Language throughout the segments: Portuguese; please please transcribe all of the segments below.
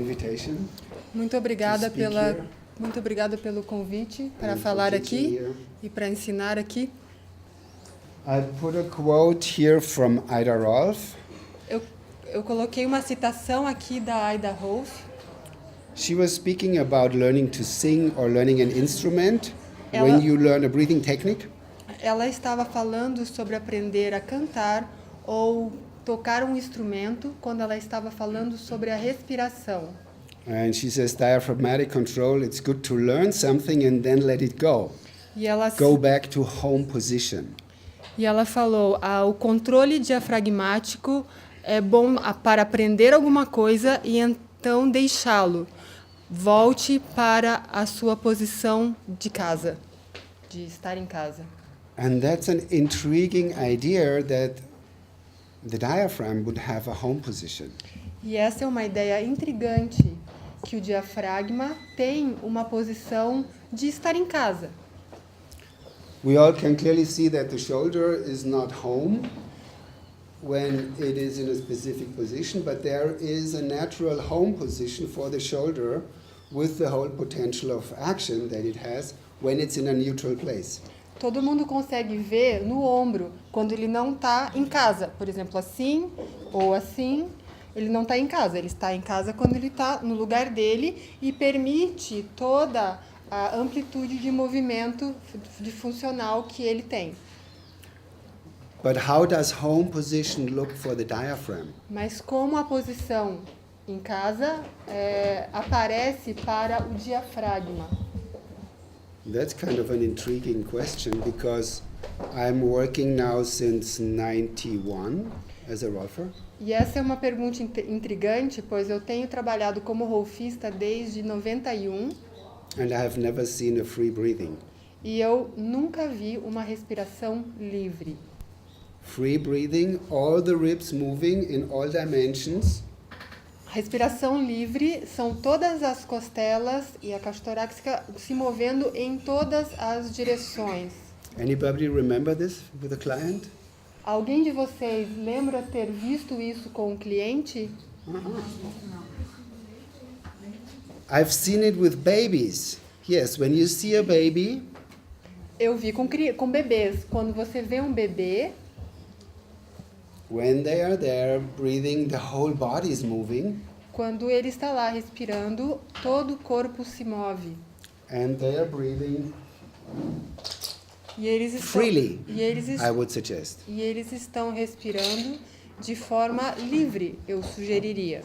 invitation. Muito obrigada pelo convite para falar aqui e para ensinar aqui. I put a quote here from Ida Rolf. Eu coloquei uma citação aqui da Ida Rolf. She was speaking about learning to sing or learning an instrument when you learn a breathing technique. Ela estava falando sobre aprender a cantar ou tocar um instrumento quando ela estava falando sobre a respiração. And she says diaphragmatic control, it's good to learn something and then let it go. Go back to home position. E ela falou, o controle diafragmático é bom para aprender alguma coisa e então deixá-lo. Volte para a sua posição de casa, de estar em casa. And that's an intriguing idea that the diaphragm would have a home position. E essa é uma ideia intrigante, que o diafragma tem uma posição de estar em casa. We all can clearly see that the shoulder is not home when it is in a specific position, but there is a natural home position for the shoulder with the whole potential of action that it has when it's in a neutral place. Todo mundo consegue ver no ombro quando ele não está em casa. Por exemplo, assim ou assim, ele não está em casa. Ele está em casa quando ele está no lugar dele e permite toda a amplitude de movimento de funcional que ele tem. But how does home position look for the diaphragm? Mas como a posição em casa aparece para o diafragma? That's kind of an intriguing question because I'm working now since 91 as a Rolfer. E essa é uma pergunta intrigante, pois eu tenho trabalhado como rolfista desde 91. And I have never seen a free breathing. E eu nunca vi uma respiração livre. Free breathing, all the ribs moving in all dimensions. Respiração livre são todas as costelas e a caixa torácica se movendo em todas as direções. Anybody remember this with a client? Alguém de vocês lembra ter visto isso com um cliente? I've seen it with babies. Yes, when you see a baby, eu vi com bebês. Quando você vê um bebê, when they are there breathing, the whole body is moving. Quando ele está lá respirando, todo o corpo se move. And they are breathing e eles estão, freely, I would suggest. E eles estão respirando de forma livre, eu sugeriria.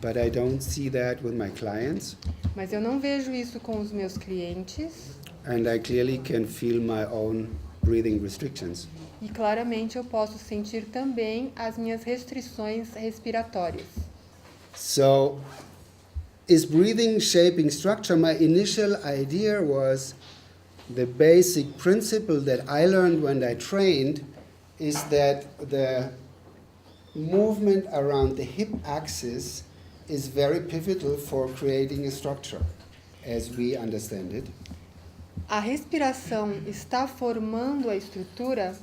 But I don't see that with my clients. Mas eu não vejo isso com os meus clientes. And I clearly can feel my own breathing restrictions. E claramente eu posso sentir também as minhas restrições respiratórias. So, is breathing shaping structure? My initial idea was the basic principle that I learned when I trained is that the movement around the hip axis is very pivotal for creating a structure, as we understand it. A respiração está formando a estrutura.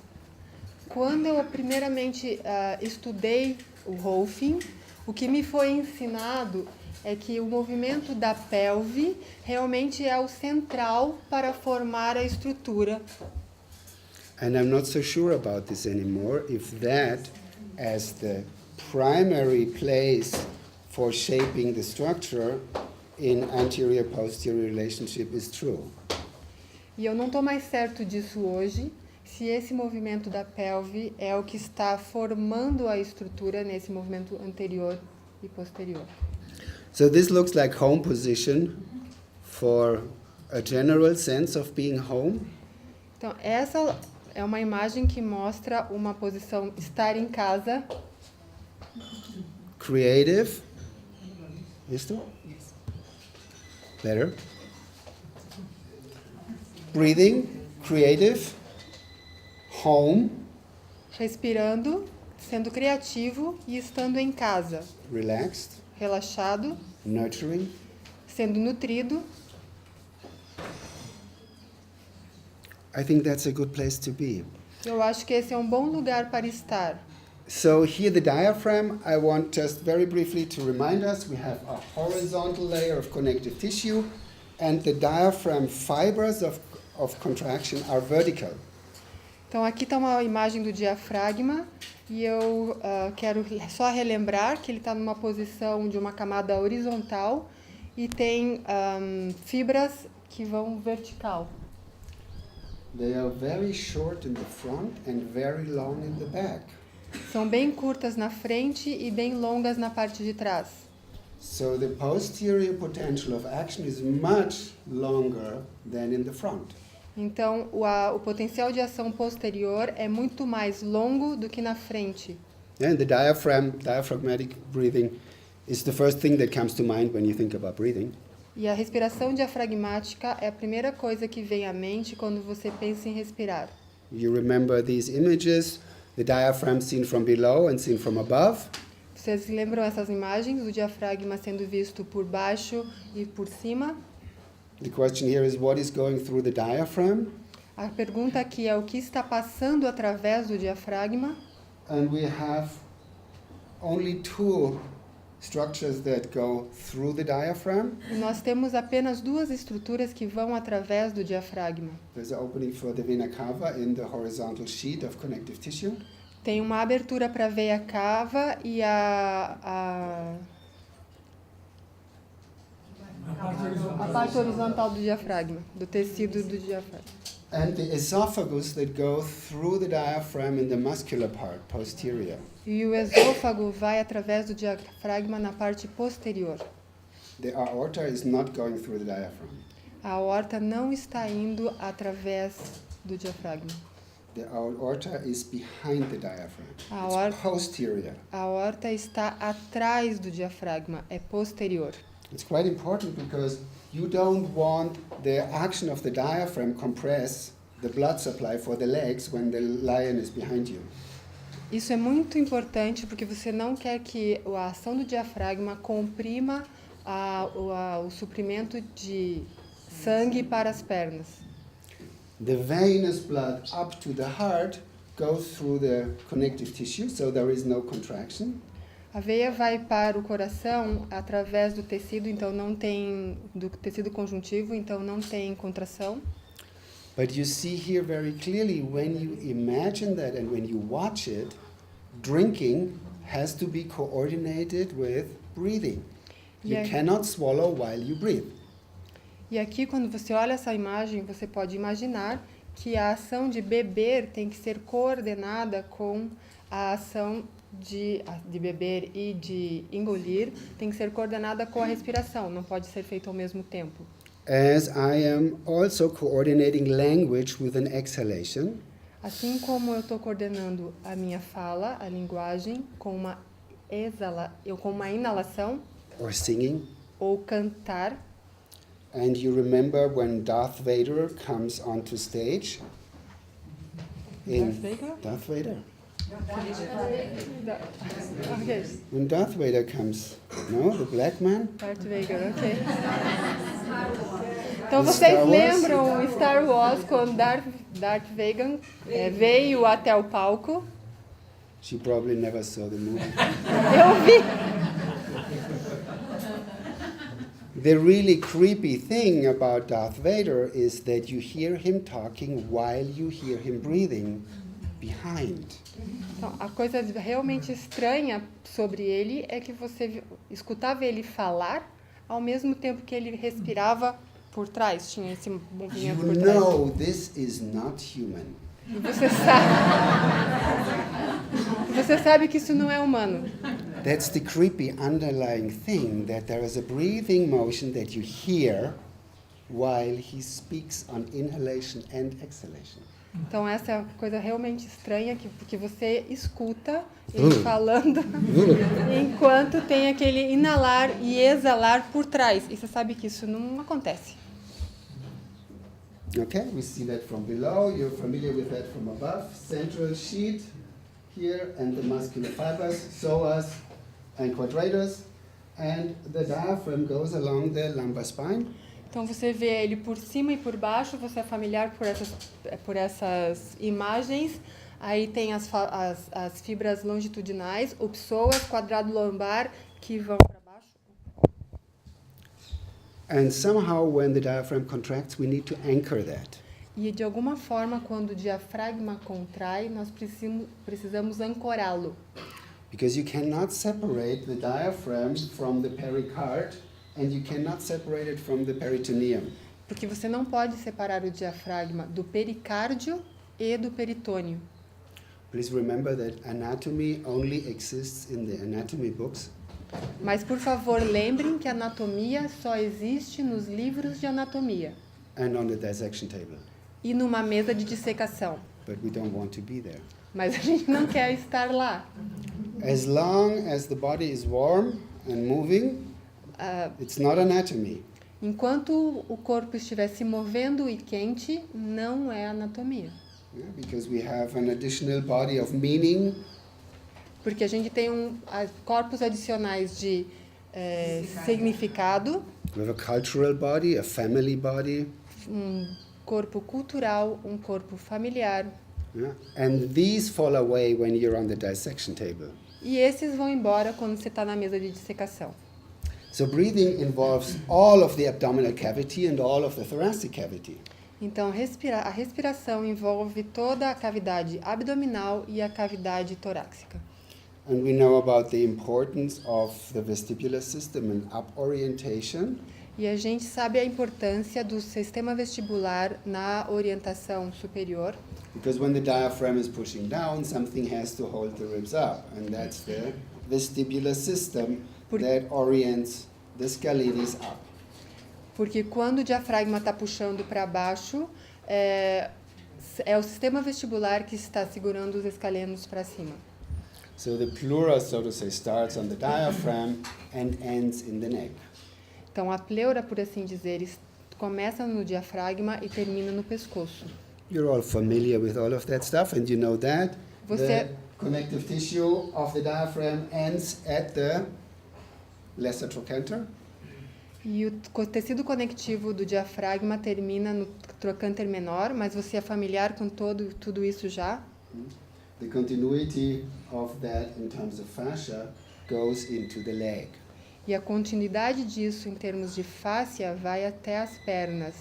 Quando eu primeiramente estudei o Rolfing, o que me foi ensinado é que o movimento da pelve realmente é o central para formar a estrutura. And I'm not so sure about this anymore, if that, as the primary place for shaping the structure in anterior-posterior relationship is true. E eu não estou mais certo disso hoje, se esse movimento da pelve é o que está formando a estrutura nesse movimento anterior e posterior. So this looks like home position for a general sense of being home. Então, essa é uma imagem que mostra uma posição estar em casa. Creative. Isto? Better. Breathing, creative, home. Respirando, sendo criativo e estando em casa. Relaxed. Relaxado. Nurturing. Sendo nutrido. I think that's a good place to be. Eu acho que esse é um bom lugar para estar. So here the diaphragm, I want just very briefly to remind us, we have a horizontal layer of connective tissue and the diaphragm fibers of contraction are vertical. Então aqui está uma imagem do diafragma e eu quero só relembrar que ele está numa posição de uma camada horizontal e tem fibras que vão vertical. They are very short in the front and very long in the back. São bem curtas na frente e bem longas na parte de trás. So the posterior potential of action is much longer than in the front. Então, o potencial de ação posterior é muito mais longo do que na frente. And the diaphragmatic breathing is the first thing that comes to mind when you think about breathing. E a respiração diafragmática é a primeira coisa que vem à mente quando você pensa em respirar. You remember these images, the diaphragm seen from below and seen from above. Vocês lembram essas imagens do diafragma sendo visto por baixo e por cima? The question here is what is going through the diaphragm? A pergunta aqui é o que está passando através do diafragma? And we have only two structures that go through the diaphragm. E nós temos apenas duas estruturas que vão através do diafragma. There's an opening for the vena cava in the horizontal sheet of connective tissue. Tem uma abertura para a veia cava e a parte horizontal do diafragma, do tecido do diafragma. And the esophagus that go through the diaphragm in the muscular part, posterior. E o esôfago vai através do diafragma na parte posterior. The aorta is not going through the diaphragm. A aorta não está indo através do diafragma. The aorta is behind the diaphragm. A It's posterior. A aorta está atrás do diafragma, é posterior. It's quite important because you don't want the action of the diaphragm compress the blood supply for the legs when the lion is behind you. Isso é muito importante porque você não quer que a ação do diafragma comprima o suprimento de sangue para as pernas. The venous blood up to the heart goes through the connective tissue, so there is no contraction. A veia vai para o coração através do tecido, então do tecido conjuntivo, então não tem contração. But you see here very clearly when you imagine that and when you watch it, drinking has to be coordinated with breathing. You Yeah. cannot swallow while you breathe. E aqui, quando você olha essa imagem, você pode imaginar que a ação de beber tem que ser coordenada com a ação de beber e de engolir, tem que ser coordenada com a respiração, não pode ser feito ao mesmo tempo. As I am also coordinating language with an exhalation, Assim como eu estou coordenando a minha fala, a linguagem, com uma inalação or singing. ou cantar. And you remember when Darth Vader comes onto stage? Darth Vader? Darth Vader. Ok, When Darth Vader comes, no, the black man? Darth Vader, ok. Então Star vocês Wars? lembram o Star Wars quando Darth Vader veio até o palco? She probably never saw the movie. Eu vi. The really creepy thing about Darth Vader is that you hear him talking while you hear him breathing behind. Então, a coisa realmente estranha sobre ele é que você escutava ele falar ao mesmo tempo que ele respirava por trás, tinha esse movimento por You trás. know this is not human. E você sabe que isso não é humano. That's the creepy underlying thing, that there is a breathing motion that you hear while he speaks on inhalation and exhalation. Então essa é a coisa realmente estranha que você escuta ele falando enquanto tem aquele inalar e exalar por trás. E você sabe que isso não acontece. Okay, we see that from below. You're familiar with that from above. Central sheet here and the muscular fibers, psoas and quadratus, and the diaphragm goes along the lumbar spine. Então você vê ele por cima e por baixo, você é familiar por essas imagens. Aí tem as fibras longitudinais, o psoas, quadrado lombar, que vão para baixo. And somehow, when the diaphragm contracts, we need to anchor that. E de alguma forma, quando o diafragma contrai, nós precisamos ancorá-lo. Because you cannot separate the diaphragm from the pericard, and you cannot separate it from the peritoneum. Porque você não pode separar o diafragma do pericárdio e do peritônio. Please remember that anatomy only exists in the anatomy books. Mas, por favor, lembrem que a anatomia só existe nos livros de anatomia And on the dissection table. e numa mesa de dissecação. But we don't want to be there. Mas a gente não quer estar lá. As long as the body is warm and moving, it's not anatomy. Enquanto o corpo estiver se movendo e quente, não é anatomia. Yeah, because we have an additional body of meaning. Porque a gente tem corpos adicionais de significado, We have a cultural body, a family body. corpo cultural, corpo familiar. Yeah? And these fall away when you're on the dissection table. E esses vão embora quando você está na mesa de dissecação. So breathing involves all of the abdominal cavity and all of the thoracic cavity. Então, a respiração envolve toda a cavidade abdominal e a cavidade torácica. And we know about the importance of the vestibular system and up orientation. E a gente sabe a importância do sistema vestibular na orientação superior. Because when the diaphragm is pushing down, something has to hold the ribs up. And that's the vestibular system that orients the scalenes up. Porque quando o diafragma está puxando para baixo, é o sistema vestibular que está segurando os escalenos para cima. So the pleura, so to say, starts on the diaphragm and ends in the neck. Então, a pleura, por assim dizer, começa no diafragma e termina no pescoço. You're all familiar with all of that stuff, and you know that Você- the connective tissue of the diaphragm ends at the lesser trochanter. E o tecido conectivo do diafragma termina no trocânter menor, mas você é familiar com tudo isso já? The continuity of that in terms of fascia goes into the leg. E a continuidade disso em termos de fáscia vai até as pernas.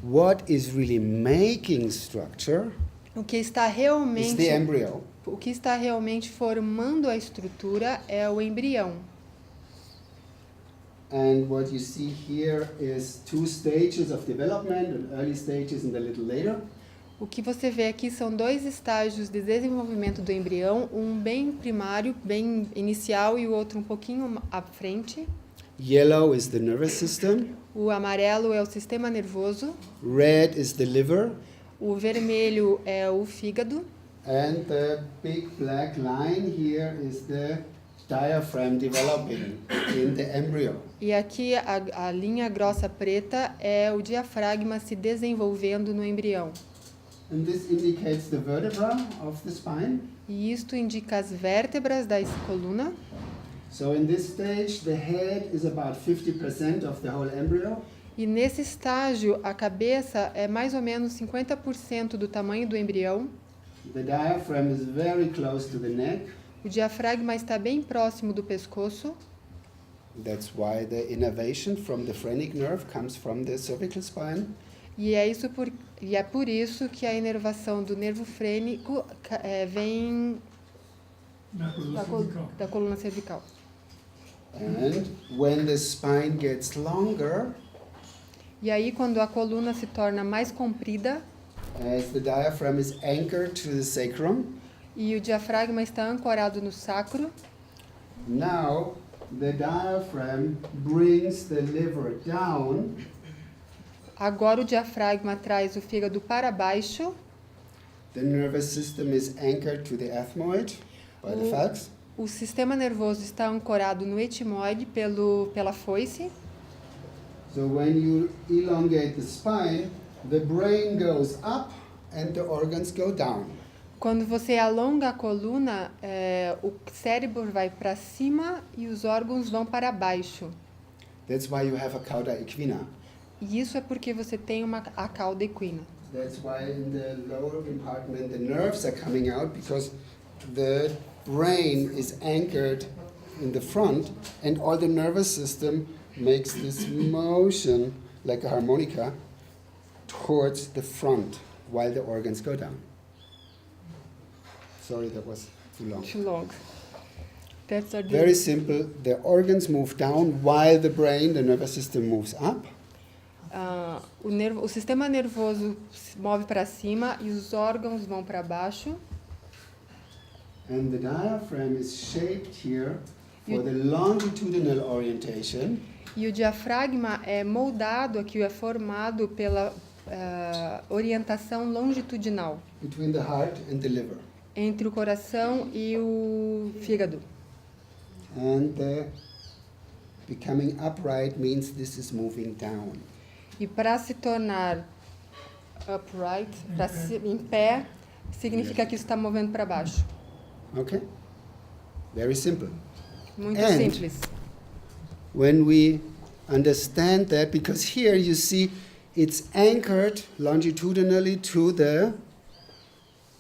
What is really making structure O que está is realmente the embryo. O que está realmente formando a estrutura é o embrião. And what you see here is two stages of development, an early stages and a little later. O que você vê aqui são dois estágios de desenvolvimento do embrião, um bem primário, bem inicial, e o outro um pouquinho à frente. Yellow is the nervous system, O amarelo é o sistema nervoso, red is the liver, o vermelho é o fígado, and the big black line here is the diaphragm developing in the embryo. e aqui a linha grossa preta é o diafragma se desenvolvendo no embrião. And this indicates the vertebra of the spine. E isto indica as vértebras da coluna. So in this stage, the head is about 50% of the whole embryo. E nesse estágio, a cabeça é mais ou menos 50% do tamanho do embrião. The diaphragm is very close to the neck. O diafragma está bem próximo do pescoço. That's why the innervation from the phrenic nerve comes from the cervical spine. E é por isso que a inervação do nervo frênico vem da coluna cervical. And when the spine gets longer, E aí, quando a coluna se torna mais comprida as the diaphragm is anchored to the sacrum, e o diafragma está ancorado no sacro, now the diaphragm brings the liver down. agora o diafragma traz o fígado para baixo. The nervous system is anchored to the ethmoid by the falx. O sistema nervoso está ancorado no etimoide pela foice. So when you elongate the spine, the brain goes up and the organs go down. Quando você alonga a coluna, o cérebro vai para cima e os órgãos vão para baixo. That's why you have a cauda equina. E isso é porque você tem a cauda equina. That's why in the lower compartment the nerves are coming out, because the brain is anchored in the front, and all the nervous system makes this motion like a harmonica towards the front while the organs go down. Sorry, that was too long. Too long. That's our Very simple. The organs move down while the brain, the nervous system, moves up. O sistema nervoso se move para cima e os órgãos vão para baixo. And the diaphragm is shaped here for the longitudinal orientation. E o diafragma é moldado aqui, é formado pela orientação longitudinal Between the heart and the liver. entre o coração e o fígado. And the becoming upright means this is moving down. E para se tornar upright, em pé, significa que isso está movendo para baixo. Okay? Very simple. Muito And- simples. When we understand that, because here you see it's anchored longitudinally to the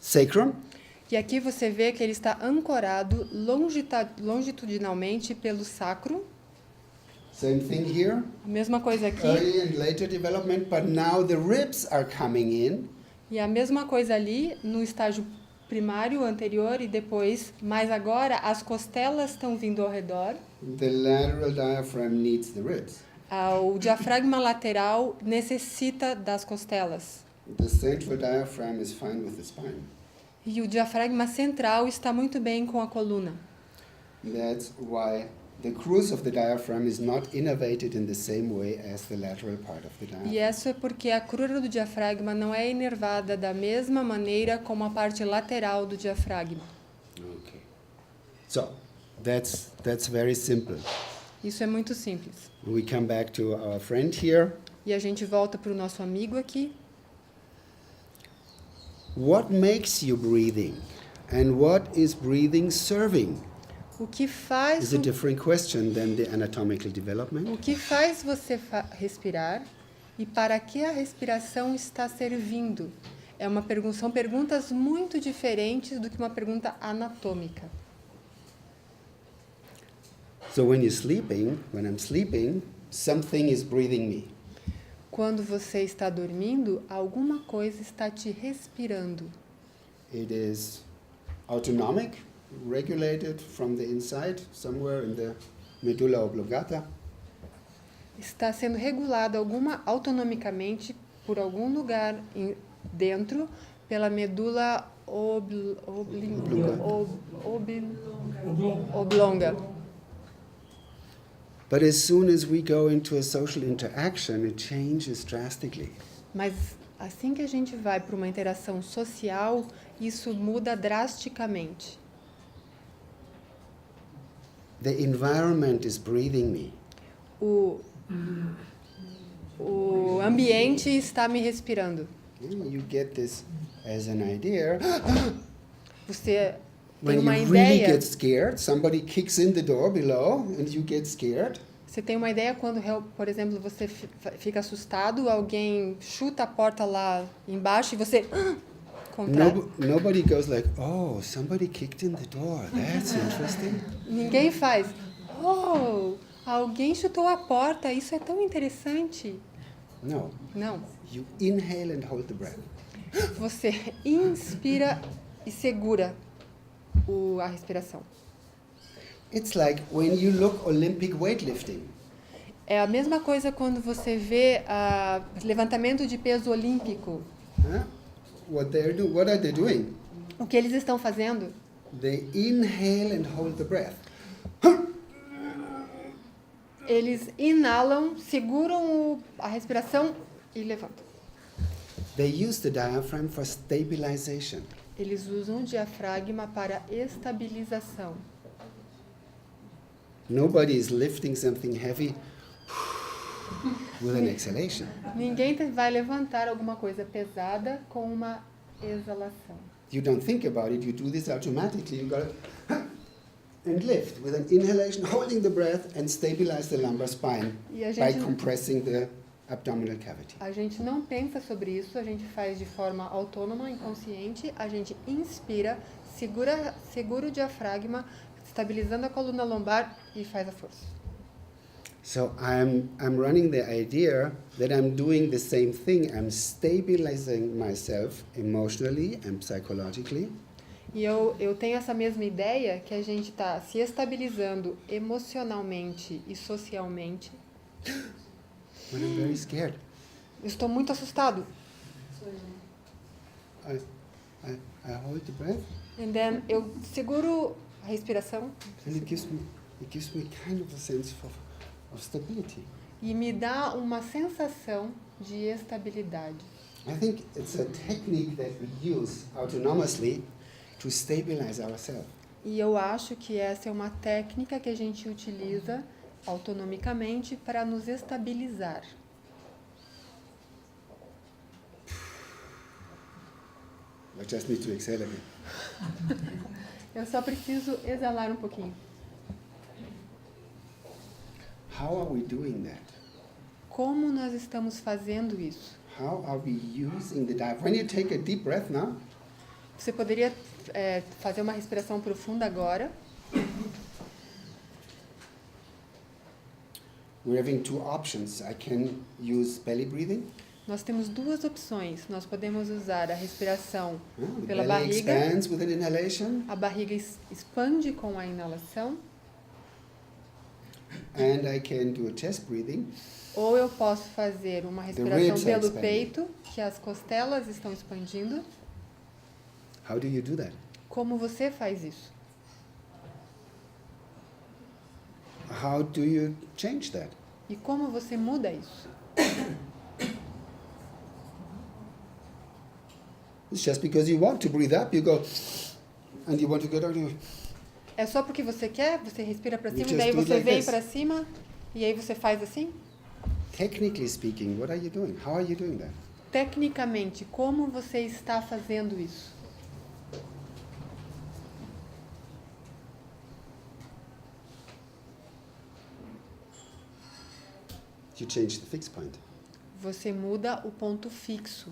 sacrum. E aqui você vê que ele está ancorado longitudinalmente pelo sacro. Same thing here, A mesma coisa aqui. early and later development, but now the ribs are coming in. E a mesma coisa ali no estágio primário, anterior e depois. Mas agora as costelas estão vindo ao redor. The lateral diaphragm needs the ribs. O diafragma lateral necessita das costelas. The central diaphragm is fine with the spine. E o diafragma central está muito bem com a coluna. That's why the cruise of the diaphragm is not innervated in the same way as the lateral part of the diaphragm. E isso é porque a crura do diafragma não é inervada da mesma maneira como a parte lateral do diafragma. Okay. So, that's very simple. Isso é muito simples. We come back to our friend here. E a gente volta para o nosso amigo aqui. What makes you breathing? And what is breathing serving? O que faz Is a different question than the anatomical development. o que faz você respirar e para que a respiração está servindo? São perguntas muito diferentes do que uma pergunta anatômica. So when I'm sleeping, something is breathing me. Quando você está dormindo, alguma coisa está te respirando. It is autonomic, regulated from the inside, somewhere in the medulla oblongata. Está sendo regulado autonomicamente por algum lugar dentro pela medula oblonga. But as soon as we go into a social interaction, it changes drastically. Mas assim que a gente vai para uma interação social, isso muda drasticamente. The environment is breathing me. O ambiente está me respirando. You get this as an idea. Você tem When uma you really ideia. get scared, somebody kicks in the door below and you get scared. Você tem uma ideia quando, por exemplo, você fica assustado, alguém chuta a porta lá embaixo e você Nobody goes like, oh, somebody kicked in the door. That's interesting. Ninguém faz. Oh, alguém chutou a porta. Isso é tão interessante. No. Não. You inhale and hold the breath. Você inspira e segura a respiração. It's like when you look Olympic weightlifting. É a mesma coisa quando você vê levantamento de peso olímpico. Huh? What are they doing? O que eles estão fazendo? They inhale and hold the breath. Eles inalam, seguram a respiração e levantam. They use the diaphragm for stabilization. Eles usam o diafragma para estabilização. Nobody is lifting something heavy with an exhalation. Ninguém vai levantar alguma coisa pesada com uma exalação. You don't think about it, you do this automatically. You go and lift with an inhalation, holding the breath and stabilize the lumbar spine E a by gente, compressing the abdominal cavity. A gente não pensa sobre isso, a gente faz de forma autônoma, inconsciente, a gente inspira, segura o diafragma, estabilizando a coluna lombar e faz a força. So I'm running the idea that I'm doing the same thing. I'm stabilizing myself emotionally and psychologically. E eu tenho essa mesma ideia que a gente está se estabilizando emocionalmente e socialmente. When I'm very scared. Estou muito assustado. I hold the breath, And then eu seguro a respiração and it gives me kind of a sense of stability. e me dá uma sensação de estabilidade. I think it's a technique that we use autonomously to stabilize ourselves. E eu acho que essa é uma técnica que a gente utiliza autonomicamente para nos estabilizar. I just need to exhale again. Eu só preciso exalar um pouquinho. How are we doing that? Como nós estamos fazendo isso? How are we using the diaphragm? When you take a deep breath now, Você poderia fazer uma respiração profunda agora. we're having two options. I can use belly breathing. Nós temos duas opções. Nós podemos usar a respiração The pela belly barriga. expands with an inhalation, A barriga expande com a inalação. and I can do a chest breathing. Ou eu posso fazer uma respiração ribs are pelo expanding. peito, que as costelas estão expandindo. How do you do that? Como você faz isso? How do you change that? E como você muda isso? It's just because you want to breathe up, you go, and you want to go down. É só porque você quer? Você respira para You cima, just daí do it você like vem this. para cima e aí você faz assim? Technically speaking, what are you doing? How are you doing that? Tecnicamente, como você está fazendo isso? You change the fixed point. Você muda o ponto fixo.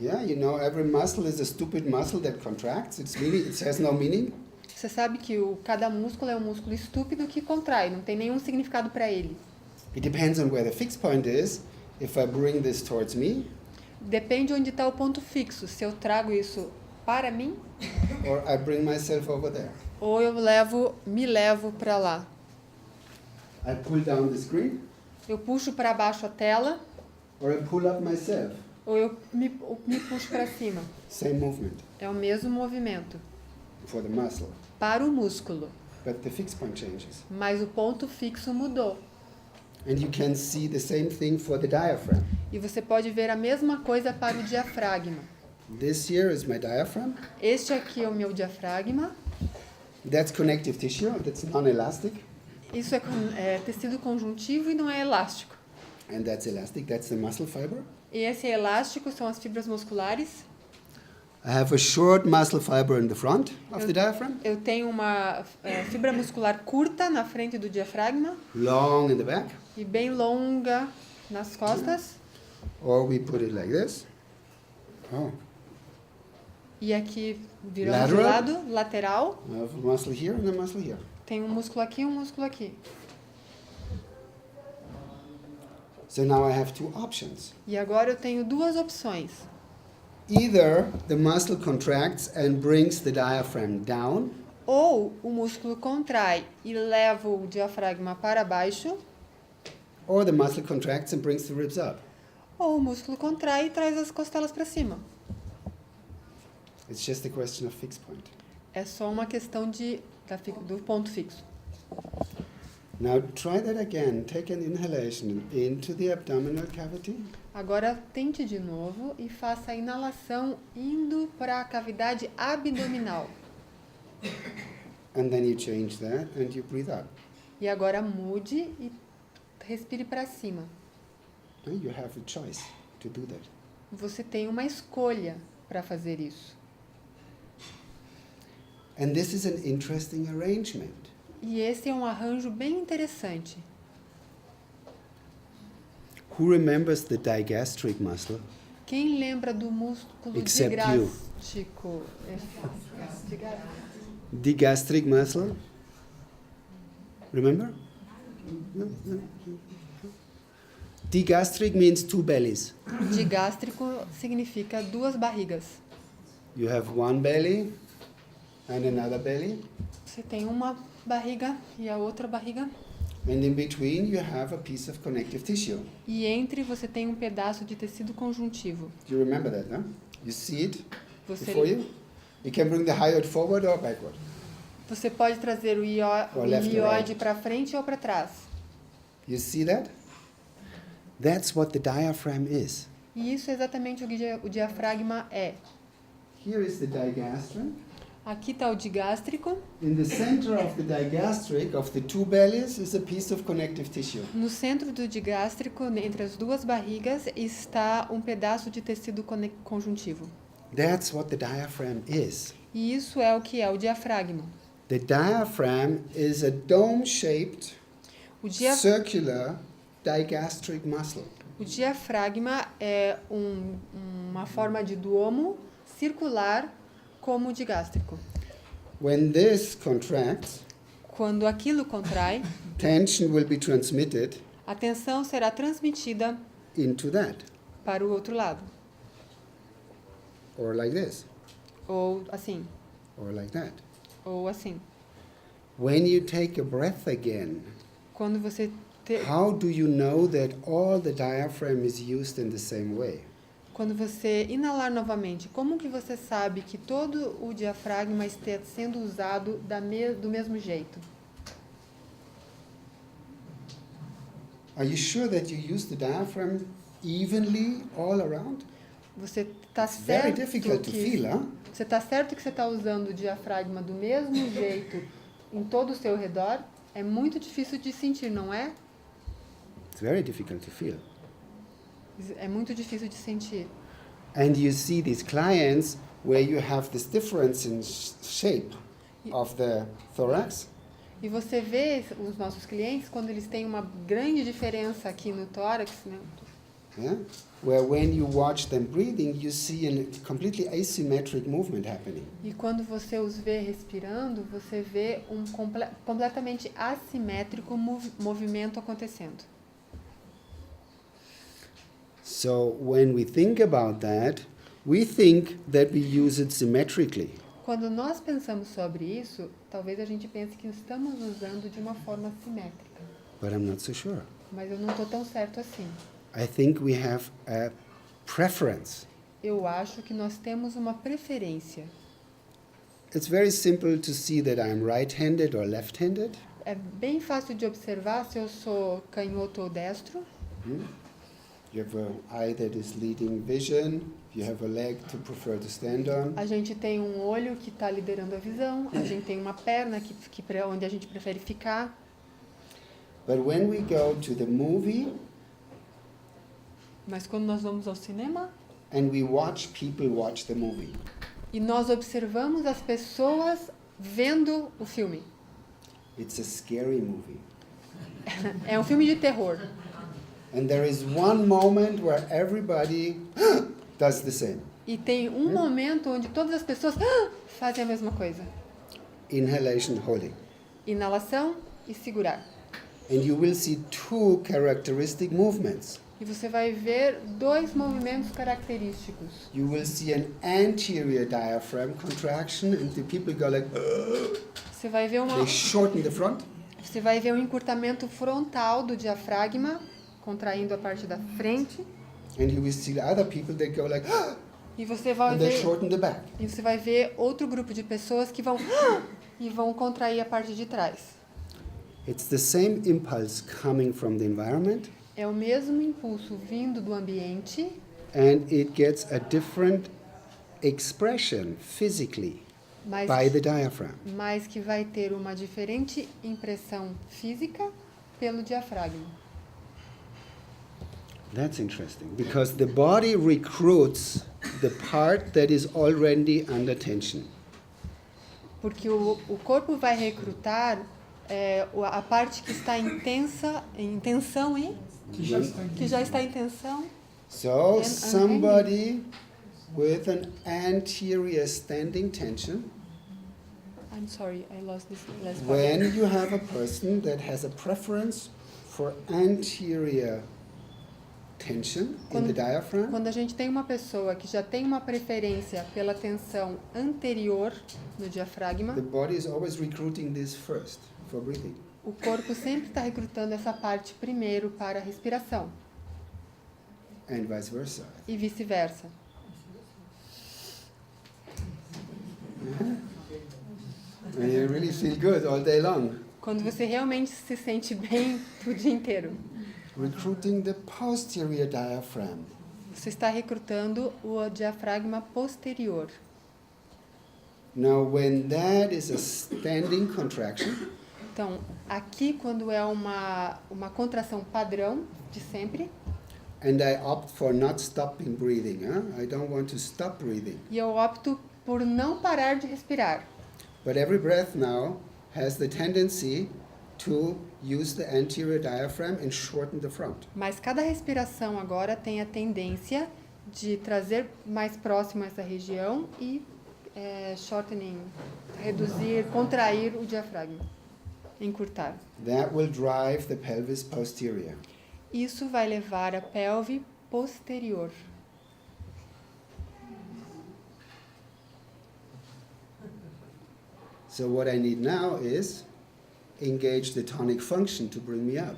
Yeah, you know, every muscle is a stupid muscle that contracts. It has no meaning. Você sabe que cada músculo é um músculo estúpido que contrai, não tem nenhum significado para ele. It depends on where the fixed point is. If I bring this towards me, Depende onde está o ponto fixo. Se eu trago isso para mim, or I bring myself over there. ou eu me levo para lá. I pull down the screen, Eu puxo para baixo a tela, or I pull up myself. ou eu me puxo para cima. Same movement É o mesmo movimento for the muscle, para o músculo, but the fixed point changes. mas o ponto fixo mudou. And you can see the same thing for the diaphragm. E você pode ver a mesma coisa para o diafragma. This here is my diaphragm. Este aqui é o meu diafragma. That's connective tissue. That's non-elastic. Isso é tecido conjuntivo e não é elástico. And that's elastic. That's the muscle fiber. E esse elástico são as fibras musculares. I have a short muscle fiber in the front of the diaphragm, Eu tenho uma fibra muscular curta na frente do diafragma long in the back. e bem longa nas costas. Or we put it like this. Oh, E aqui viramos de Lateral. lado, lateral. I have a muscle here and a muscle here. Tem um músculo aqui e um músculo aqui. So now I have two options. E agora eu tenho duas opções. Either the muscle contracts and brings the diaphragm down, Ou o músculo contrai e leva o diafragma para baixo, or the muscle contracts and brings the ribs up. ou o músculo contrai e traz as costelas para cima. It's just a question of fixed point. É só uma questão do ponto fixo. Now try that again. Take an inhalation into the abdominal cavity. Agora tente de novo e faça a inalação indo para a cavidade abdominal. And then you change that and you breathe out. E agora mude e respire para cima. You have a choice to do that. Você tem uma escolha para fazer isso. And this is an interesting arrangement. E esse é um arranjo bem interessante. Who remembers the digastric muscle? Quem lembra do músculo Except you. digástrico? Digastric muscle? Remember? No, no. Digastric means two bellies. Digástrico significa duas barrigas. You have one belly and another belly, Você tem uma barriga e a outra barriga. and in between you have a piece of connective tissue. E entre você tem um pedaço de tecido conjuntivo. Do you remember that, no? You see it Você, before you? You can bring the hyoid forward or backward. você pode trazer o Or left or ilioide right. para frente ou para trás. You see that? That's what the diaphragm is. E isso é exatamente o que o diafragma é. Here is the digastric. Aqui está o digástrico. In the center of the digastric, of the two bellies, is a piece of connective tissue. No centro do digástrico, entre as duas barrigas, está um pedaço de tecido conjuntivo. That's what the diaphragm is. E isso é o que é o diafragma. The diaphragm is a dome-shaped, O, dia, circular digastric muscle. o diafragma é uma forma de duomo circular como o digástrico. When this contracts, Quando aquilo contrai, tension will be transmitted a tensão será transmitida into that, para o outro lado. or like this, Ou assim, or like that. ou assim. When you take a breath again, Quando você how do you know that all the diaphragm is used in the same way? Quando você inalar novamente, como que você sabe que todo o diafragma está sendo usado do mesmo jeito? Are you sure that you use the diaphragm evenly all around? Você está It's very certo difficult to que feel, huh? você está certo que você está usando o diafragma do mesmo jeito em todo o seu redor? É muito difícil de sentir, não é? It's very difficult to feel. É muito difícil de sentir. And you see these clients where you have this difference in shape of the thorax. E você vê os nossos clientes quando eles têm uma grande diferença aqui no tórax, né? Yeah? Where when you watch them breathing, you see a completely asymmetric movement happening. E quando você os vê respirando, você vê um completamente assimétrico movimento acontecendo. So when we think about that, we think that we use it symmetrically. Quando nós pensamos sobre isso, talvez a gente pense que estamos usando de uma forma simétrica. But I'm not so sure. Mas eu não estou tão certo assim. I think we have a preference. Eu acho que nós temos uma preferência. It's very simple to see that I'm right-handed or left-handed. É bem fácil de observar se eu sou canhoto ou destro. You have an eye that is leading vision. You have a leg to prefer to stand on. A gente tem um olho que está liderando a visão. A gente tem uma perna onde a gente prefere ficar. But when we go to the movie Mas quando nós vamos ao cinema and we watch people watch the movie, e nós observamos as pessoas vendo o filme, it's a scary movie. é um filme de terror. And there is one moment where everybody does the same. E tem um momento onde todas as pessoas fazem a mesma coisa. Inhalation, holding. Inalação e segurar. And you will see two characteristic movements. E você vai ver dois movimentos característicos. You will see an anterior diaphragm contraction and the people go like, Você vai ver they shorten the front. Você vai ver um encurtamento frontal do diafragma, contraindo a parte da frente. And you will see other people that go like, E você vai and they ver shorten the back. E você vai ver outro grupo de pessoas que vão e vão contrair a parte de trás. It's the same impulse coming from the environment, É o mesmo impulso vindo do ambiente and it gets a different expression physically mas, by the diaphragm. mas que vai ter uma diferente impressão física pelo diafragma. That's interesting, because the body recruits the part that is already under tension. Porque o corpo vai recrutar a parte que está em tensão e que já está em tensão. So And somebody with an anterior standing tension, I'm sorry, I lost this last part. when you have a person that has a preference for anterior tension in the diaphragm, Quando a gente tem uma pessoa que já tem uma preferência pela tensão anterior no diafragma, the body is always recruiting this first for breathing. o corpo sempre está recrutando essa parte primeiro para a respiração And vice versa. e vice-versa. And you really feel good all day long. Quando você realmente se sente bem o dia inteiro, Recruiting the posterior diaphragm. você está recrutando o diafragma posterior. Now, when that is a standing contraction, Então, aqui quando é uma contração padrão de sempre, and I opt for not stopping breathing, I don't want to stop breathing. e eu opto por não parar de respirar. But every breath now has the tendency to use the anterior diaphragm and shorten the front. Mas cada respiração agora tem a tendência de trazer mais próximo essa região e shortening, reduzir, contrair o diafragma, encurtar. That will drive the pelvis posterior. Isso vai levar a pelve posterior. So what I need now is engage the tonic function to bring me up.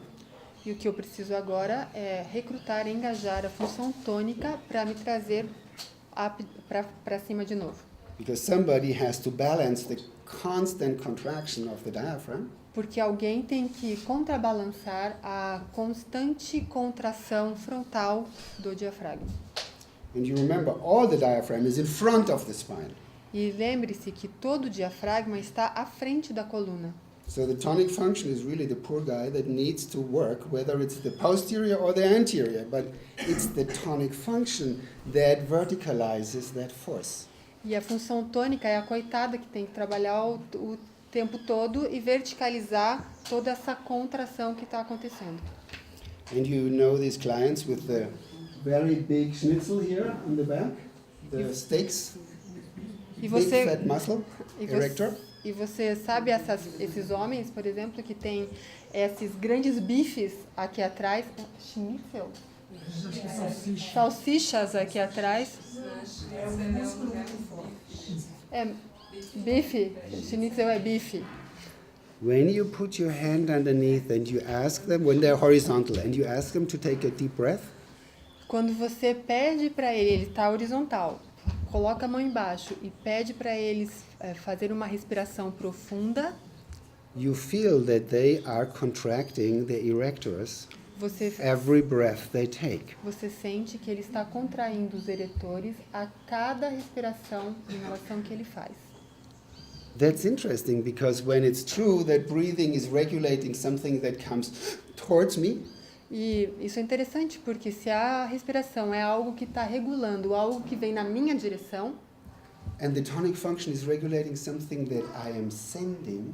E o que eu preciso agora é recrutar e engajar a função tônica para me trazer para cima de novo. Because somebody has to balance the constant contraction of the diaphragm Porque alguém tem que contrabalançar a constante contração frontal do diafragma. and you remember all the diaphragm is in front of the spine. E lembre-se que todo o diafragma está à frente da coluna. So the tonic function is really the poor guy that needs to work, whether it's the posterior or the anterior, but it's the tonic function that verticalizes that force. E a função tônica é a coitada que tem que trabalhar o tempo todo e verticalizar toda essa contração que está acontecendo. And you know these clients with the very big schnitzel here on the back, the steaks, E big você, fat muscle, erector. e você sabe esses homens, por exemplo, que têm esses grandes bifes aqui atrás, schnitzel, salsichas aqui atrás. Bife, schnitzel é bife. When you put your hand underneath and you ask them, when they're horizontal, and you ask them to take a deep breath, Quando você pede para ele está horizontal, coloca a mão embaixo e pede para eles fazer uma respiração profunda, you feel that they are contracting the erectors você every breath they take. Você sente que ele está contraindo os eretores a cada respiração, inalação que ele faz. That's interesting because when it's true that breathing is regulating something that comes towards me, E isso é interessante porque se a respiração é algo que está regulando algo que vem na minha direção, and the tonic function is regulating something that I am sending,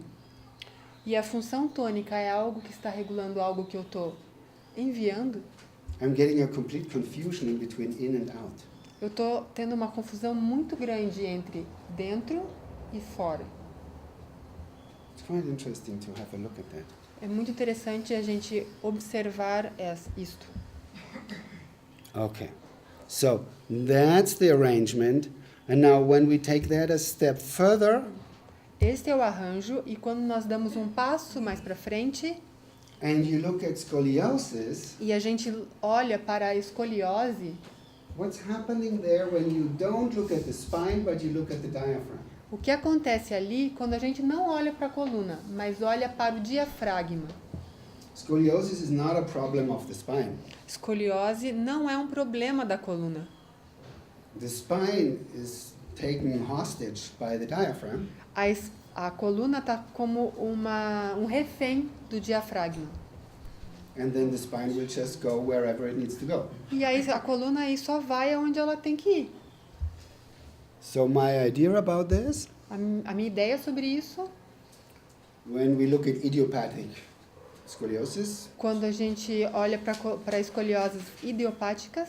e a função tônica é algo que está regulando algo que eu estou enviando, I'm getting a complete confusion in between in and out. eu estou tendo uma confusão muito grande entre dentro e fora. It's quite interesting to have a look at that. É muito interessante a gente observar isto. Okay, so that's the arrangement. And now when we take that a step further, Este é o arranjo, e quando nós damos um passo mais para frente and you look at scoliosis, e a gente olha para a escoliose, what's happening there when you don't look at the spine but you look at the diaphragm? o que acontece ali quando a gente não olha para a coluna, mas olha para o diafragma? Scoliosis is not a problem of the spine. Escoliose não é um problema da coluna. The spine is taken hostage by the diaphragm, A coluna está como um refém do diafragma. and then the spine will just go wherever it needs to go. E aí a coluna aí só vai aonde ela tem que ir. So my idea about this A minha ideia sobre isso when we look at idiopathic scoliosis, Quando a gente olha para escolioses idiopáticas,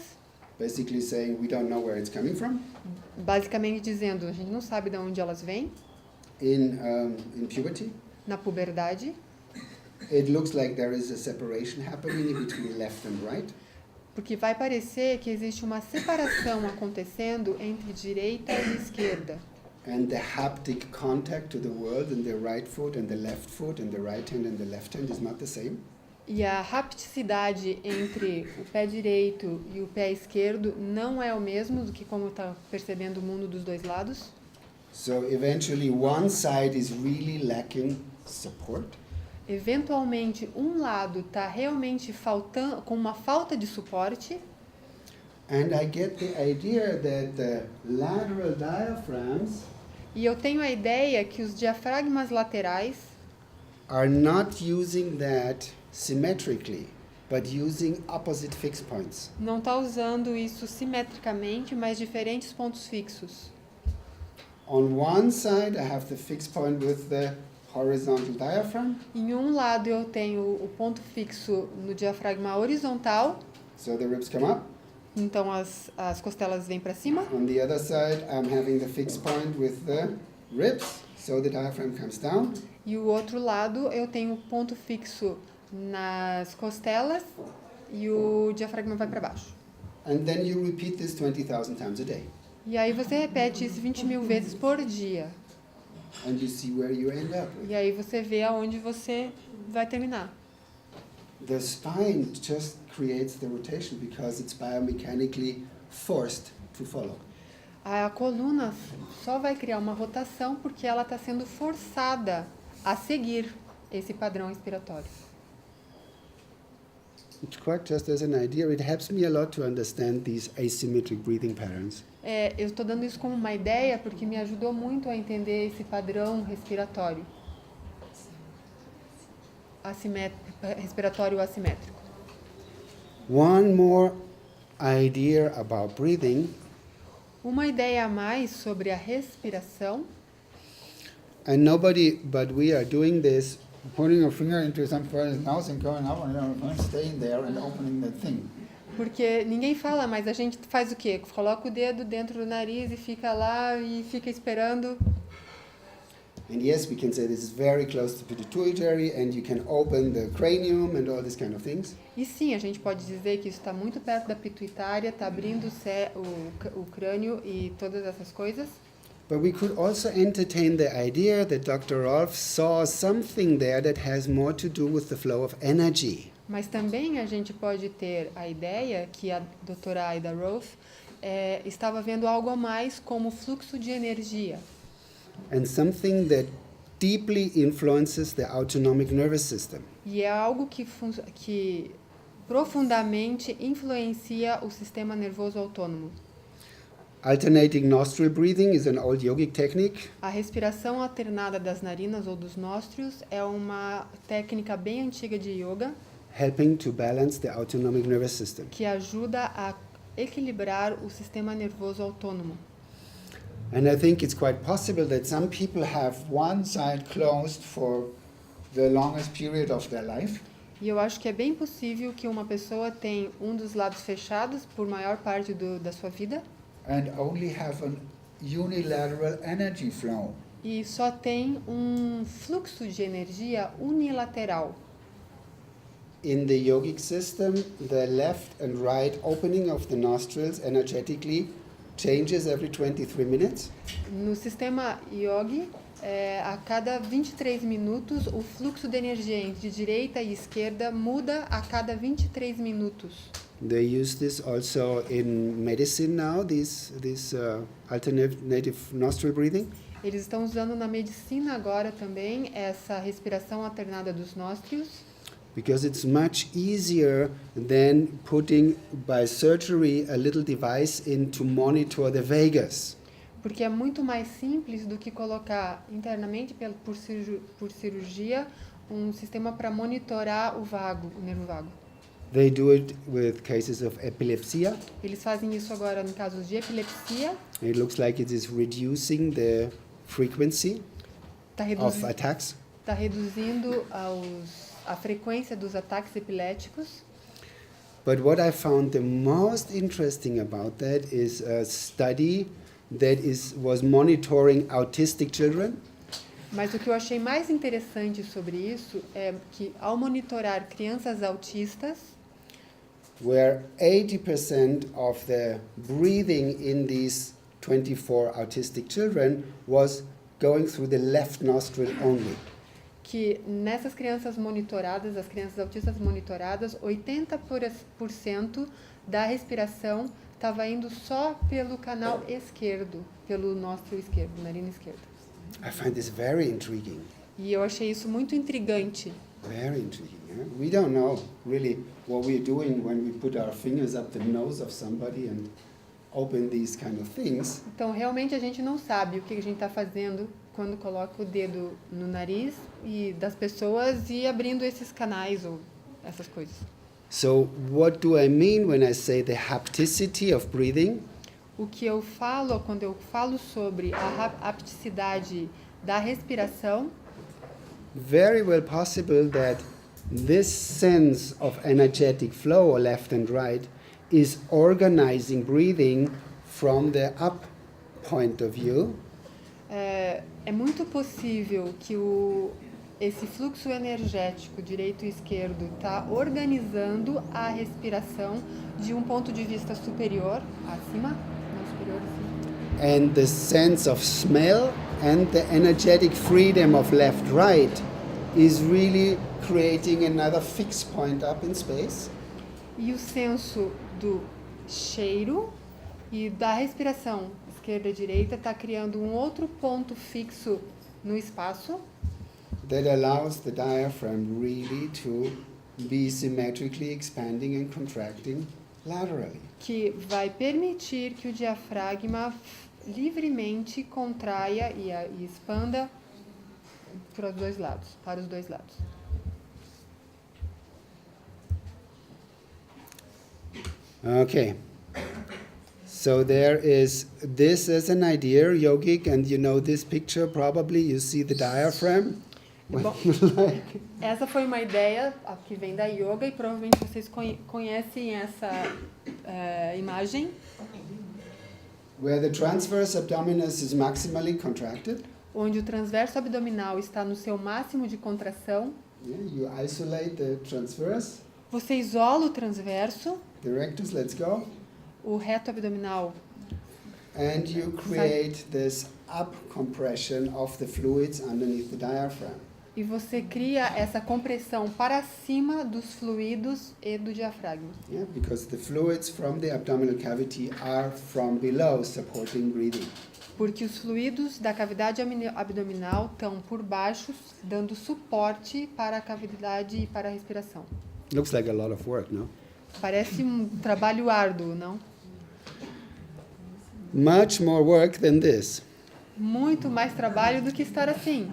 basically saying we don't know where it's coming from, basicamente dizendo, a gente não sabe de onde elas vêm, in puberty, na puberdade, it looks like there is a separation happening between left and right. porque vai parecer que existe uma separação acontecendo entre direita e esquerda. And the haptic contact to the world in the right foot and the left foot and the right hand and the left hand is not the same. E a hapticidade entre o pé direito e o pé esquerdo não é o mesmo do que como está percebendo o mundo dos dois lados. So eventually one side is really lacking support, Eventualmente, um lado está realmente faltando, com uma falta de suporte, and I get the idea that the lateral diaphragms e eu tenho a ideia que os diafragmas laterais are not using that symmetrically, but using opposite fixed points. não estão usando isso simetricamente, mas diferentes pontos fixos. On one side, I have the fixed point with the horizontal diaphragm, Em um lado eu tenho o ponto fixo no diafragma horizontal, so the ribs come up. então as costelas vêm para cima. On the other side, I'm having the fixed point with the ribs, so the diaphragm comes down. E o outro lado eu tenho o ponto fixo nas costelas e o diafragma vai para baixo. And then you repeat this 20,000 times a day. E aí você repete isso 20.000 vezes por dia. And you see where you end up. E aí você vê aonde você vai terminar. The spine just creates the rotation because it's biomechanically forced to follow. A coluna só vai criar uma rotação porque ela está sendo forçada a seguir esse padrão respiratório. It's quite just as an idea. It helps me a lot to understand these asymmetric breathing patterns. Eu estou dando isso como uma ideia porque me ajudou muito a entender esse padrão respiratório. Respiratório assimétrico. One more idea about breathing, Uma ideia a mais sobre a respiração, and nobody but we are doing this, putting a finger into some person's nose and going up and staying there and opening the thing. porque ninguém fala, mas a gente faz o quê? Coloca o dedo dentro do nariz e fica lá e fica esperando. And yes, we can say this is very close to pituitary, and you can open the cranium and all these kind of things. E sim, a gente pode dizer que isso está muito perto da pituitária, está abrindo o crânio e todas essas coisas. But we could also entertain the idea that Dr. Rolf saw something there that has more to do with the flow of energy. Mas também a gente pode ter a ideia que a doutora Ida Rolf estava vendo algo a mais como fluxo de energia. And something that deeply influences the autonomic nervous system. E é algo que profundamente influencia o sistema nervoso autônomo. Alternating nostril breathing is an old yogic technique. A respiração alternada das narinas ou dos nóstrios é uma técnica bem antiga de yoga Helping to balance the autonomic nervous system. que ajuda a equilibrar o sistema nervoso autônomo. And I think it's quite possible that some people have one side closed for the longest period of their life, E eu acho que é bem possível que uma pessoa tenha um dos lados fechados por maior parte da sua vida and only have an unilateral energy flow. e só tem um fluxo de energia unilateral. In the yogic system, the left and right opening of the nostrils energetically changes every 23 minutes. No sistema yogi, a cada 23 minutos, o fluxo de energia entre direita e esquerda muda a cada 23 minutos. They use this also in medicine now, this alternative nostril breathing. Eles estão usando na medicina agora também essa respiração alternada dos nóstrios, Because it's much easier than putting by surgery a little device in to monitor the vagus. porque é muito mais simples do que colocar internamente por cirurgia um sistema para monitorar o nervo vago. They do it with cases of epilepsy. Eles fazem isso agora em casos de epilepsia, It looks like it is reducing the frequency está of reduzindo, attacks. está reduzindo a frequência dos ataques epiléticos. But what I found the most interesting about that is a study that was monitoring autistic children. Mas o que eu achei mais interessante sobre isso é que, ao monitorar crianças autistas, where 80% of the breathing in these 24 autistic children was going through the left nostril only. que nessas crianças monitoradas, as crianças autistas monitoradas, 80% da respiração estava indo só pelo canal esquerdo, pelo nóstril esquerdo, narina esquerda. I find this very intriguing. E eu achei isso muito intrigante. Very intriguing. We don't know really what we're doing when we put our fingers up the nose of somebody and open these kind of things. Então, realmente a gente não sabe o que a gente está fazendo quando coloca o dedo no nariz e das pessoas e abrindo esses canais ou essas coisas. So what do I mean when I say the hapticity of breathing? O que eu falo quando eu falo sobre a hapticidade da respiração, Very well possible that this sense of energetic flow, left and right, is organizing breathing from the up point of view. é muito possível que esse fluxo energético direito e esquerdo está organizando a respiração de um ponto de vista superior, acima, não superior, acima. And the sense of smell and the energetic freedom of left-right is really creating another fixed point up in space. E o senso do cheiro e da respiração esquerda e direita está criando um outro ponto fixo no espaço That allows the diaphragm really to be symmetrically expanding and contracting laterally. que vai permitir que o diafragma livremente contraia e expanda para os dois lados. Okay. So there is this as an idea, yogic, and you know this picture probably, you see the diaphragm. Bom, Like, essa foi uma ideia que vem da yoga e provavelmente vocês conhecem essa imagem, where the transverse abdominis is maximally contracted. onde o transverso abdominal está no seu máximo de contração. Yeah, you isolate the transverse. Você isola o transverso, The rectus, let's go. o reto abdominal, And you create this up compression of the fluids underneath the diaphragm. e você cria essa compressão para cima dos fluidos e do diafragma. Yeah, because the fluids from the abdominal cavity are from below supporting breathing. Porque os fluidos da cavidade abdominal estão por baixo, dando suporte para a cavidade e para a respiração. Looks like a lot of work, no? Parece um trabalho árduo, não? Much more work than this. Muito mais trabalho do que estar assim.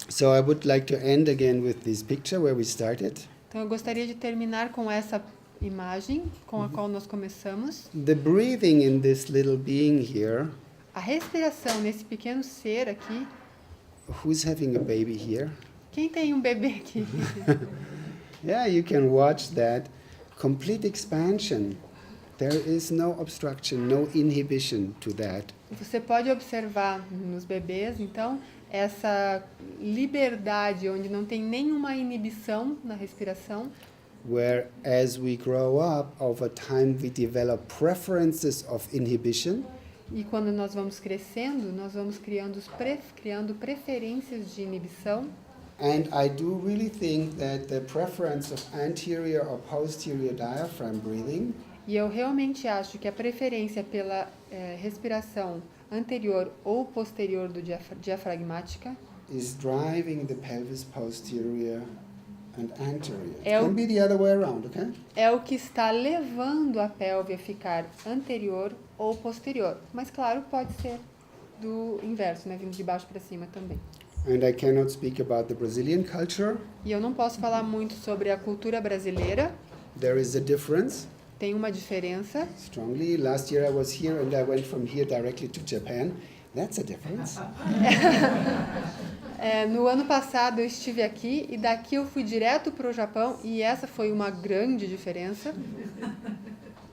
So I would like to end again with this picture where we started. Então eu gostaria de terminar com essa imagem com a qual nós começamos. The breathing in this little being here, A respiração nesse pequeno ser aqui. who's having a baby here? Quem tem um bebê aqui? Yeah, you can watch that complete expansion. There is no obstruction, no inhibition to that. Você pode observar nos bebês, então, essa liberdade onde não tem nenhuma inibição na respiração. Where as we grow up, over time we develop preferences of inhibition. E quando nós vamos crescendo, nós vamos criando preferências de inibição. And I do really think that the preference of anterior or posterior diaphragm breathing E eu realmente acho que a preferência pela respiração anterior ou posterior do diafragmática is driving the pelvis posterior and anterior. It É o- can be the other way around, okay? é o que está levando a pelve a ficar anterior ou posterior. Mas, claro, pode ser do inverso, né? Vindo de baixo para cima também. And I cannot speak about the Brazilian culture. E eu não posso falar muito sobre a cultura brasileira. There is a difference, Tem uma diferença. strongly. Last year I was here and I went from here directly to Japan. That's a difference. No ano passado eu estive aqui e daqui eu fui direto para o Japão e essa foi uma grande diferença.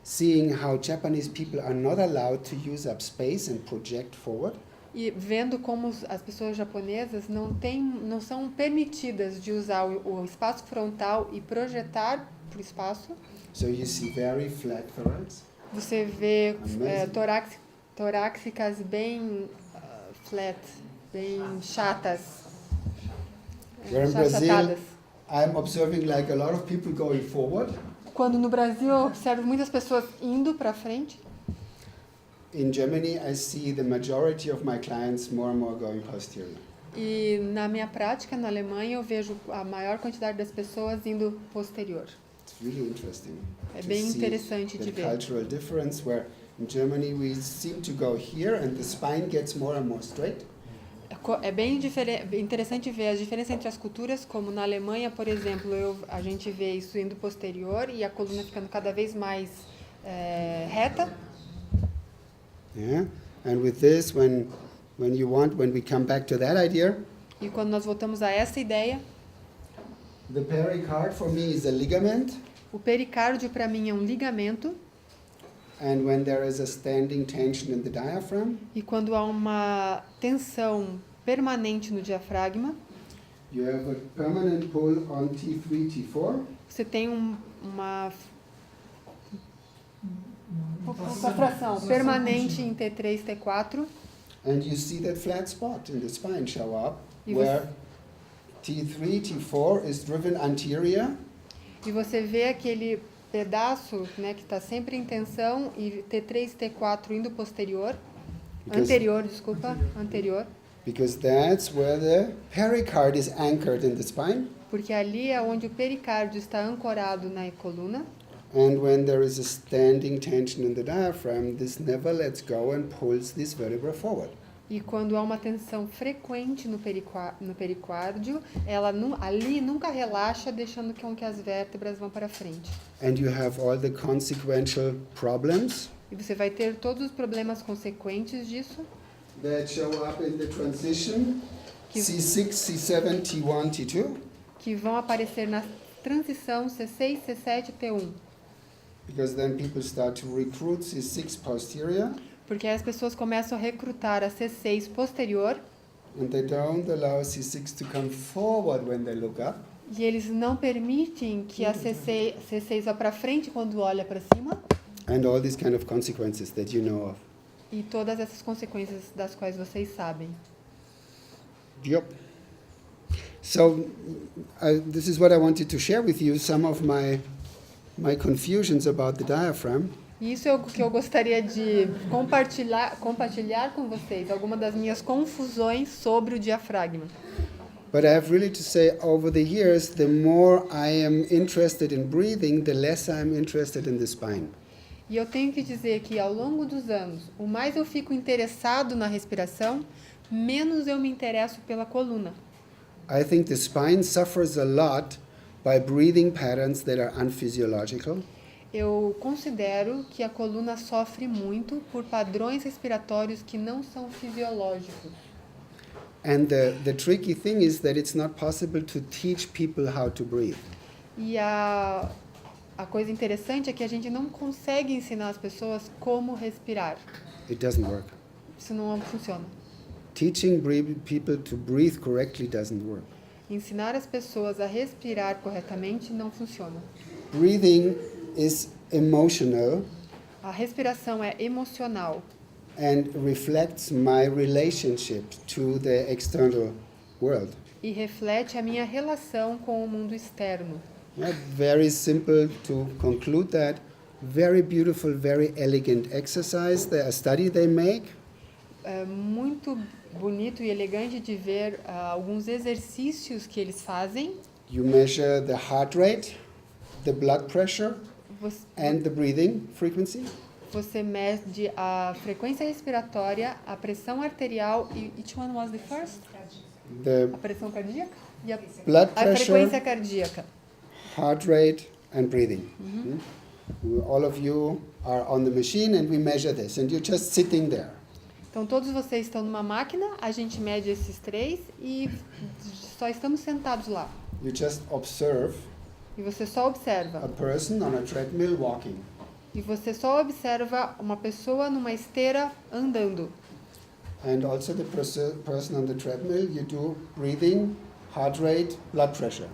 Seeing how Japanese people are not allowed to use up space and project forward. E vendo como as pessoas japonesas não são permitidas de usar o espaço frontal e projetar para o espaço. So you see very flat thorax. Você vê Amazing. torácicas bem flat, bem chatas. Where in Brazil, Achatadas. I'm observing like a lot of people going forward. Quando no Brasil eu observo muitas pessoas indo para frente. In Germany, I see the majority of my clients more and more going posterior. E na minha prática, na Alemanha, eu vejo a maior quantidade das pessoas indo posterior. It's really interesting. É to bem see interessante the de ver. cultural difference where in Germany we seem to go here and the spine gets more and more straight. É bem interessante ver a diferença entre as culturas, como na Alemanha, por exemplo, a gente vê isso indo posterior e a coluna ficando cada vez mais reta. Yeah. And with this, when we come back to that idea, E quando nós voltamos a essa ideia, the pericard for me is a ligament, o pericárdio para mim é um ligamento. and when there is a standing tension in the diaphragm, E quando há uma tensão permanente no diafragma, you have a permanent pull on T3, T4, você tem uma fração permanente em T3, T4. and you see that flat spot in the spine show up, E where T3, T4 is driven anterior, E você vê aquele pedaço, né, que está sempre em tensão e T3, T4 indo posterior, anterior, because that's where the pericard is anchored in the spine. porque ali é onde o pericárdio está ancorado na coluna. And when there is a standing tension in the diaphragm, this never lets go and pulls this vertebra forward. E quando há uma tensão frequente no pericárdio, ela ali nunca relaxa, deixando com que as vértebras vão para frente. And you have all the consequential problems E você vai ter todos os problemas consequentes disso, that show up in the transition Que- C6, C7, T1, T2, que vão aparecer na transição C6, C7, T1. because then people start to recruit C6 posterior, Porque aí as pessoas começam a recrutar a C6 posterior and they don't allow C6 to come forward when they look up. e eles não permitem que a C6 vá para frente quando olha para cima. And all these kind of consequences that you know of. E todas essas consequências das quais vocês sabem. Yep. So this is what I wanted to share with you, some of my confusions about the diaphragm. E isso é o que eu gostaria de compartilhar com vocês, algumas das minhas confusões sobre o diafragma. But I have really to say, over the years, the more I am interested in breathing, the less I am interested in the spine. E eu tenho que dizer que ao longo dos anos, o mais eu fico interessado na respiração, menos eu me interesso pela coluna. I think the spine suffers a lot by breathing patterns that are unphysiological. Eu considero que a coluna sofre muito por padrões respiratórios que não são fisiológicos. And the tricky thing is that it's not possible to teach people how to breathe. E a coisa interessante é que a gente não consegue ensinar as pessoas como respirar. It doesn't work. Isso não funciona. Teaching people to breathe correctly doesn't work. Ensinar as pessoas a respirar corretamente não funciona. Breathing is emotional A respiração é emocional and reflects my relationship to the external world. e reflete a minha relação com o mundo externo. Yeah, very simple to conclude that. Very beautiful, very elegant exercise. A study they make. É muito bonito e elegante de ver alguns exercícios que eles fazem. You measure the heart rate, the blood pressure, and the breathing frequency. Você mede a frequência respiratória, a pressão arterial e which one was the first? The A pressão cardíaca? E blood a frequência pressure, cardíaca. heart rate, and breathing. All of you are on the machine and we measure this and you're just sitting there. Então, todos vocês estão numa máquina, a gente mede esses 3 e só estamos sentados lá. You just observe E você só a observa. person on a treadmill walking. E você só observa uma pessoa numa esteira andando. And also the person on the treadmill, you do breathing, heart rate, blood pressure.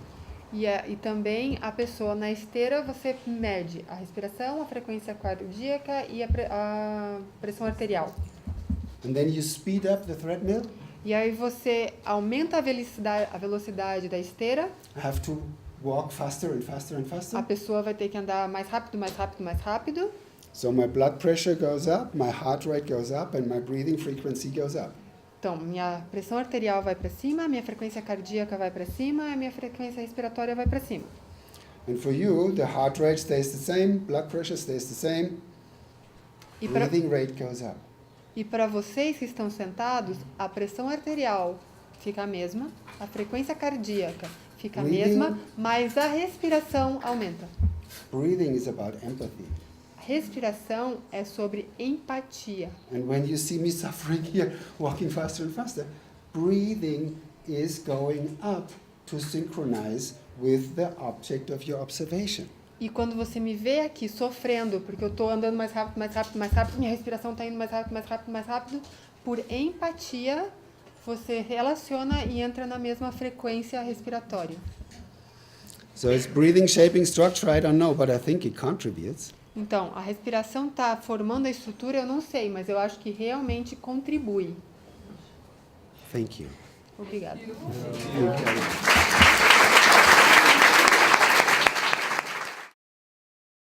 E também a pessoa na esteira, você mede a respiração, a frequência cardíaca e a pressão arterial. And then you speed up the treadmill. E aí você aumenta a velocidade da esteira, Have to walk faster and faster and faster. a pessoa vai ter que andar mais rápido, mais rápido, mais rápido. So my blood pressure goes up, my heart rate goes up, and my breathing frequency goes up. Então, minha pressão arterial vai para cima, minha frequência cardíaca vai para cima, e minha frequência respiratória vai para cima. And for you, the heart rate stays the same, blood pressure stays the same, E para breathing rate goes up. vocês que estão sentados, a pressão arterial fica a mesma, a frequência cardíaca fica a mesma, mas a respiração aumenta. Breathing is about empathy. Respiração é sobre empatia. And when you see me suffering here, walking faster and faster, breathing is going up to synchronize with the object of your observation. E quando você me vê aqui sofrendo, porque eu estou andando mais rápido, mais rápido, mais rápido, minha respiração está indo mais rápido, mais rápido, mais rápido, por empatia, você relaciona e entra na mesma frequência respiratória. So is breathing shaping structure? I don't know, but I think it contributes. Então, a respiração está formando a estrutura, eu não sei, mas eu acho que realmente contribui. Thank you. Obrigada. Okay.